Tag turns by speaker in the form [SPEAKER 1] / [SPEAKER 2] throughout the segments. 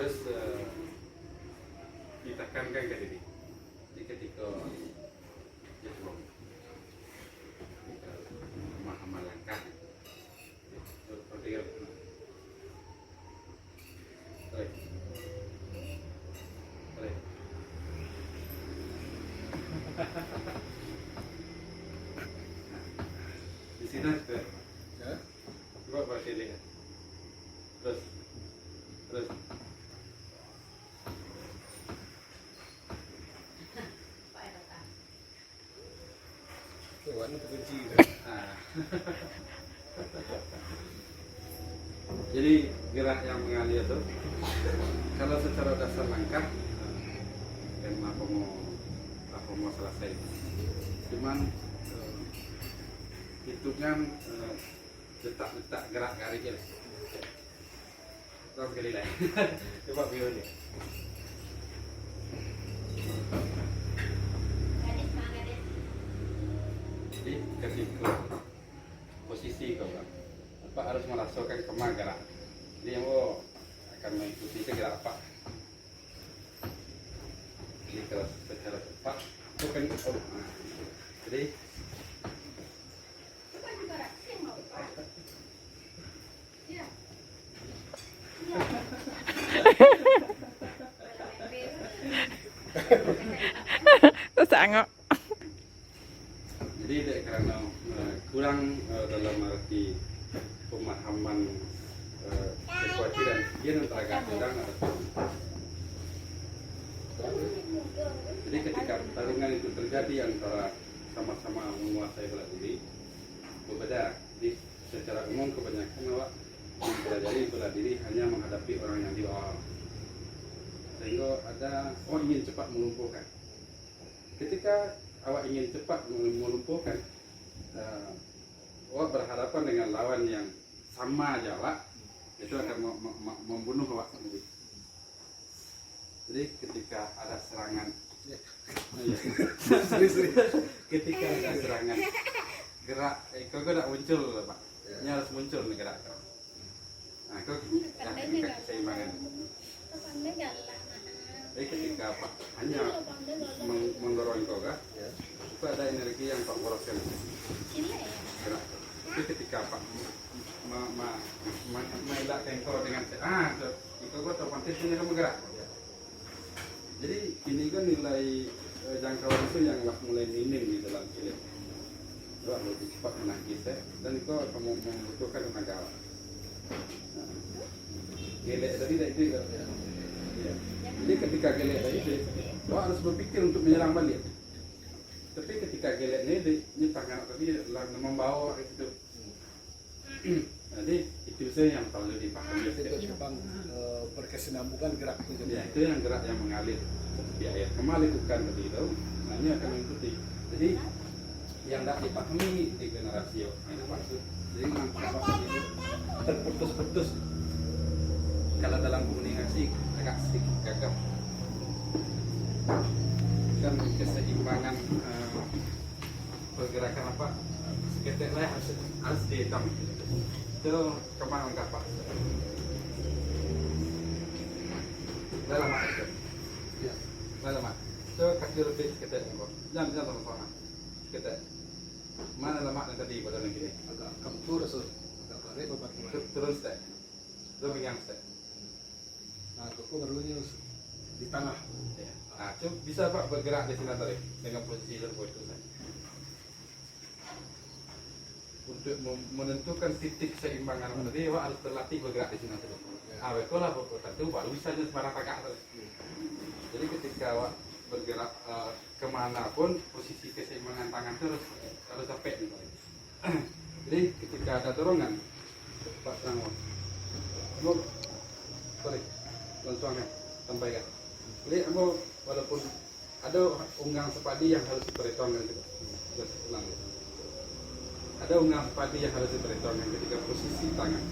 [SPEAKER 1] harus ditekankan ke diri. Jadi ketika jebol, pemahaman langkah, di sini juga, coba berarti lihat, terus. Jadi gerak yang mengalir itu kalau secara dasar langkah kan apa mau selesai, cuman hitungan detak-detak gerak garis ya. Terus sekali lagi coba video ini. Jadi ketika posisi kau apa harus merasakan kemana gerak. Jadi mau akan mengikuti gerak apa. Jadi kalau secara cepat itu kan jadi
[SPEAKER 2] sangat.
[SPEAKER 1] Jadi karena kurang dalam arti pemahaman kekhawatiran dia antara kadang jadi ketika pertarungan itu terjadi antara sama-sama menguasai bela diri berbeda. Jadi secara umum kebanyakan awak mempelajari bela diri hanya menghadapi orang yang di bawah, sehingga ada ingin cepat melumpuhkan. Ketika awak ingin cepat melumpuhkan, awak berhadapan dengan lawan yang sama aja awak, itu akan membunuh awak sendiri. Jadi ketika ada serangan, ketika ada serangan, gerak, kau tidak muncul, Pak. Ini harus muncul nih gerak kau. Nah, kau keseimbangan. Jadi ketika Pak hanya mendorong kau kah, itu ada energi yang Pak boroskan gerak. Tapi ketika Pak melakkan kau dengan kau tahu pantas ini kamu gerak. Jadi ini kan nilai jangkauan itu yang mulai minim di dalam film. Kau lebih cepat menangkis dan kau akan membutuhkan tenaga. Gelek tadi itu ya. Jadi ketika gelek tadi itu, kau harus berpikir untuk menyerang balik. Tapi ketika gelek ini tangan tadi membawa itu. Jadi itu saya yang perlu dipahami.
[SPEAKER 3] Itu memang berkesinambungan gerak itu.
[SPEAKER 1] Ya, itu yang gerak yang mengalir seperti air. Kembali bukan tadi itu, hanya akan mengikuti. Jadi yang tidak dipahami di generasi ini maksud. Jadi apa itu terputus-putus. Kalau dalam komunikasi agak sedikit gagap. Kan keseimbangan pergerakan apa seketik lah harus dihitam. Itu kemana enggak Pak? Dah lama itu. Ya. Dah lama. So kaki lebih seketik enggak. Jangan sama-sama. Seketik. Mana lemak yang tadi pada negeri?
[SPEAKER 3] Agak kampur agak bare bapak.
[SPEAKER 1] Terus teh. Lebih yang teh.
[SPEAKER 3] Nah, kok perlunya di tanah.
[SPEAKER 1] Ya. Nah, coba bisa Pak bergerak di sini tadi dengan posisi tersebut itu. Untuk menentukan titik keseimbangan tadi, Pak harus terlatih bergerak di sini terus. Betul lah, tentu baru bisa sembarang kakak terus. Jadi ketika Pak bergerak kemanapun, posisi keseimbangan tangan itu harus sampai nih. Jadi ketika ada dorongan, Pak Sangwon, langsung sampaikan. Jadi walaupun ada unggang sepadi yang harus diperhitungkan juga, ada unggang sepadi yang harus diperhitungkan ketika posisi tangan.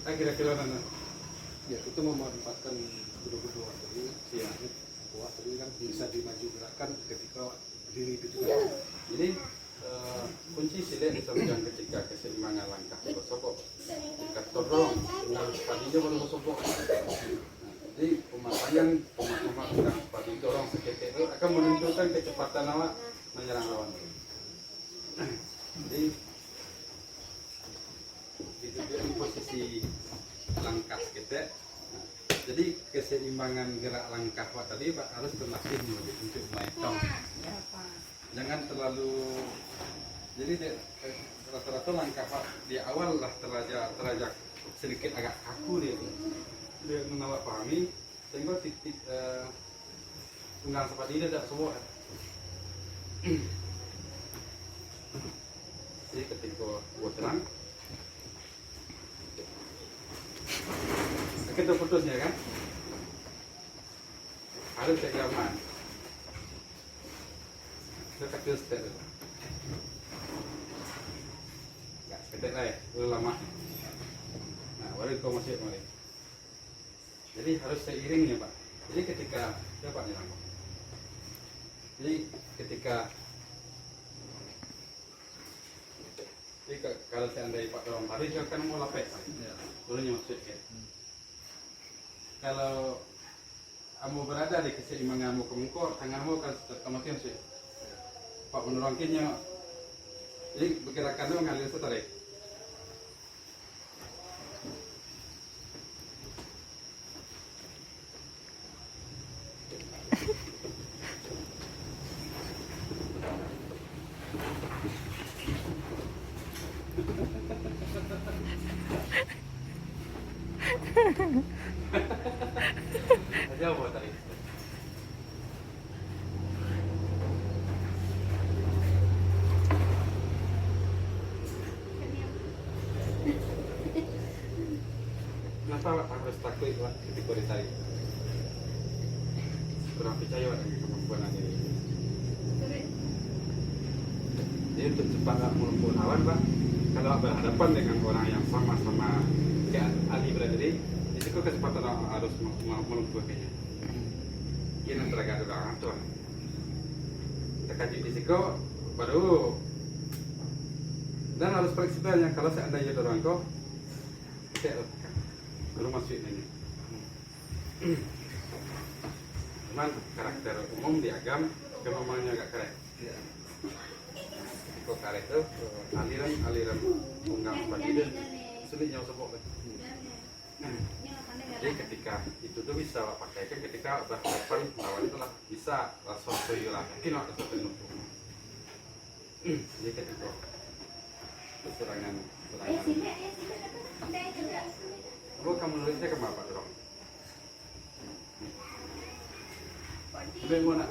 [SPEAKER 1] Kira-kira mana?
[SPEAKER 3] Ya, itu memanfaatkan kedua-dua tadi.
[SPEAKER 1] Iya.
[SPEAKER 3] Bahwa tadi kan bisa dimaju gerakan ketika berdiri itu juga.
[SPEAKER 1] Jadi kunci silet disebutkan ketika keseimbangan langkah bersokok. dorong, padinya baru masuk. Jadi pemasangan udah padi dorong seketika itu akan menentukan kecepatan awak menyerang lawan. Jadi itu dia posisi langkah kita. Jadi keseimbangan gerak langkah Pak tadi Pak harus terlatih dulu untuk maitong. Jangan terlalu jadi rata-rata langkah Pak di awal lah terajak sedikit agak kaku dia menawar pahami sehingga titik tunggang seperti ini tidak semua. Jadi ketika buat serang kita putusnya kan harus kegaman kita kecil step nggak ketek lah ya udah lama. Nah baru kau masih mulai jadi harus seiringnya Pak. Jadi ketika siapa nih Rangko, jadi ketika kalau seandainya Pak dorong tadi dia akan mau lapis bolehnya maksud ya. Kalau kamu berada di keseimbanganmu kemungkor, tanganmu akan otomatis sih. Pak menurunkannya, jadi pergerakannya mengalir setarik. Aja apa tadi? Kenapa harus takut Pak ketika ditarik? Kurang percaya Pak dengan kemampuan Anda ini. Jadi untuk cepat melumpuh lawan Pak, kalau berhadapan dengan orang yang sama-sama kayak ahli bela diri, risiko kecepatan harus melumpuhkannya. Ini antara gado orang tua. Kita kaji risiko, baru dan harus fleksibelnya. Kalau seandainya dorong kau, kita baru masuk ini. Cuman karakter umum di agam kemampuannya agak keren. Kok karet itu aliran bunga padi itu sulitnya sebok. Jadi ketika itu tuh bisa pakaikan ketika berhadapan lawan itu lah bisa langsung lah mungkin ada satu numpuk. Jadi ketika serangan kamu nulisnya ke apa dong? Sampai mana?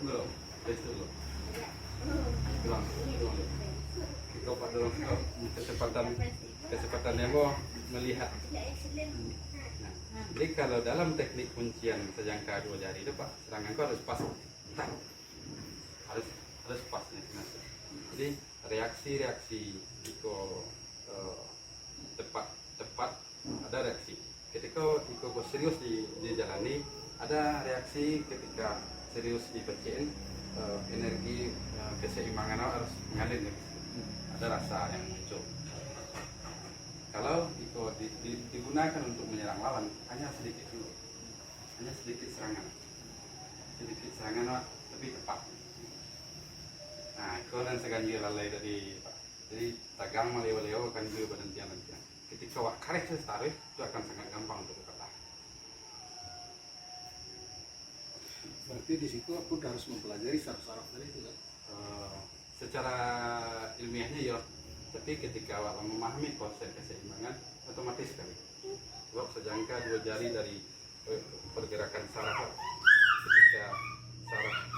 [SPEAKER 1] Belum, tes dulu. Belum. Kita Pak dorong kecepatan yang mau melihat. Nah, jadi kalau dalam teknik kuncian sejangka 2 jari itu Pak, serangan kau harus pas, harus pas nih. Jadi reaksi itu cepat ada reaksi. Ketika itu serius dijalani, ada reaksi ketika serius dibacain. Energi keseimbangan harus mengalir nih. Ada rasa yang muncul. Kalau itu digunakan untuk menyerang lawan hanya sedikit dulu, hanya sedikit serangan lebih cepat. Nah itu dan seganjil lalai dari Pak. Jadi tagang maleo akan juga berhentian nanti. Ketika wak karek sestarik itu akan sangat gampang untuk berkata.
[SPEAKER 3] Berarti di situ aku harus mempelajari saraf-saraf tadi itu kan?
[SPEAKER 1] Secara ilmiahnya ya, tapi ketika awak memahami konsep keseimbangan otomatis sekali. Sebab sejangka 2 jari dari pergerakan saraf ketika saraf